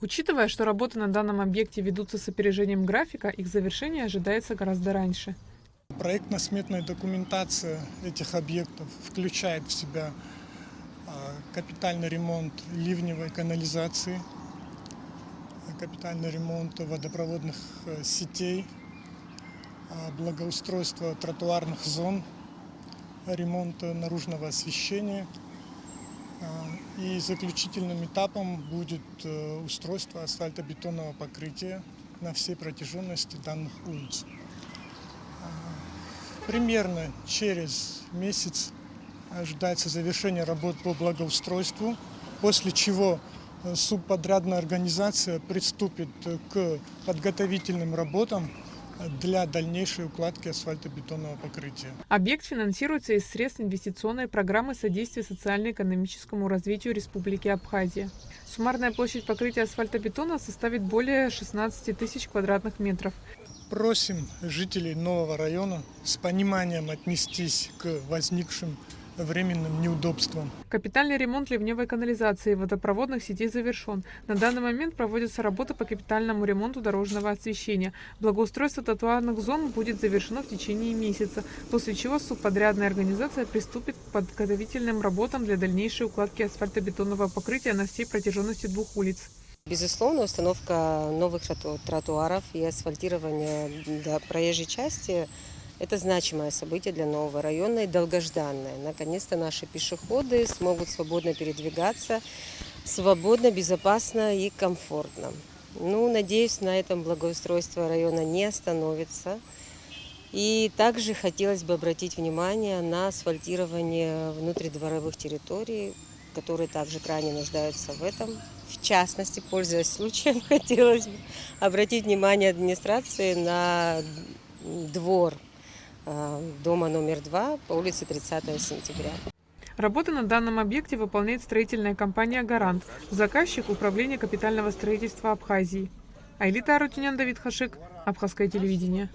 Учитывая, что работы на данном объекте ведутся с опережением графика, их завершение ожидается гораздо раньше. Проектно-сметная документация этих объектов включает в себя капитальный ремонт ливневой канализации, капитальный ремонт водопроводных сетей, благоустройство тротуарных зон, ремонт наружного освещения. И заключительным этапом будет устройство асфальтобетонного покрытия на всей протяженности данных улиц. Примерно через месяц ожидается завершение работ по благоустройству, после чего субподрядная организация приступит к подготовительным работам для дальнейшей укладки асфальтобетонного покрытия. Объект финансируется из средств инвестиционной программы содействия социально-экономическому развитию Республики Абхазия. Суммарная площадь покрытия асфальтобетона составит более 16 тысяч квадратных метров. Просим жителей нового района с пониманием отнестись к возникшим временным неудобствам. Капитальный ремонт ливневой канализации и водопроводных сетей завершен. На данный момент проводятся работы по капитальному ремонту дорожного освещения. Благоустройство тротуарных зон будет завершено в течение месяца, после чего субподрядная организация приступит к подготовительным работам для дальнейшей укладки асфальтобетонного покрытия на всей протяженности 2 улиц. Безусловно, установка новых тротуаров и асфальтирование проезжей части – это значимое событие для нового района и долгожданное. Наконец-то наши пешеходы смогут свободно передвигаться, свободно, безопасно и комфортно. Надеюсь, на этом благоустройство района не остановится. И также хотелось бы обратить внимание на асфальтирование внутридворовых территорий, которые также крайне нуждаются в этом. В частности, пользуясь случаем, хотелось бы обратить внимание администрации на двор дома номер 2 по улице 30 сентября. Работы на данном объекте выполняет строительная компания «Гарант». Заказчик – Управление капитального строительства Абхазии. Айлита Арутюнян, Давид Хашик, Абхазское телевидение.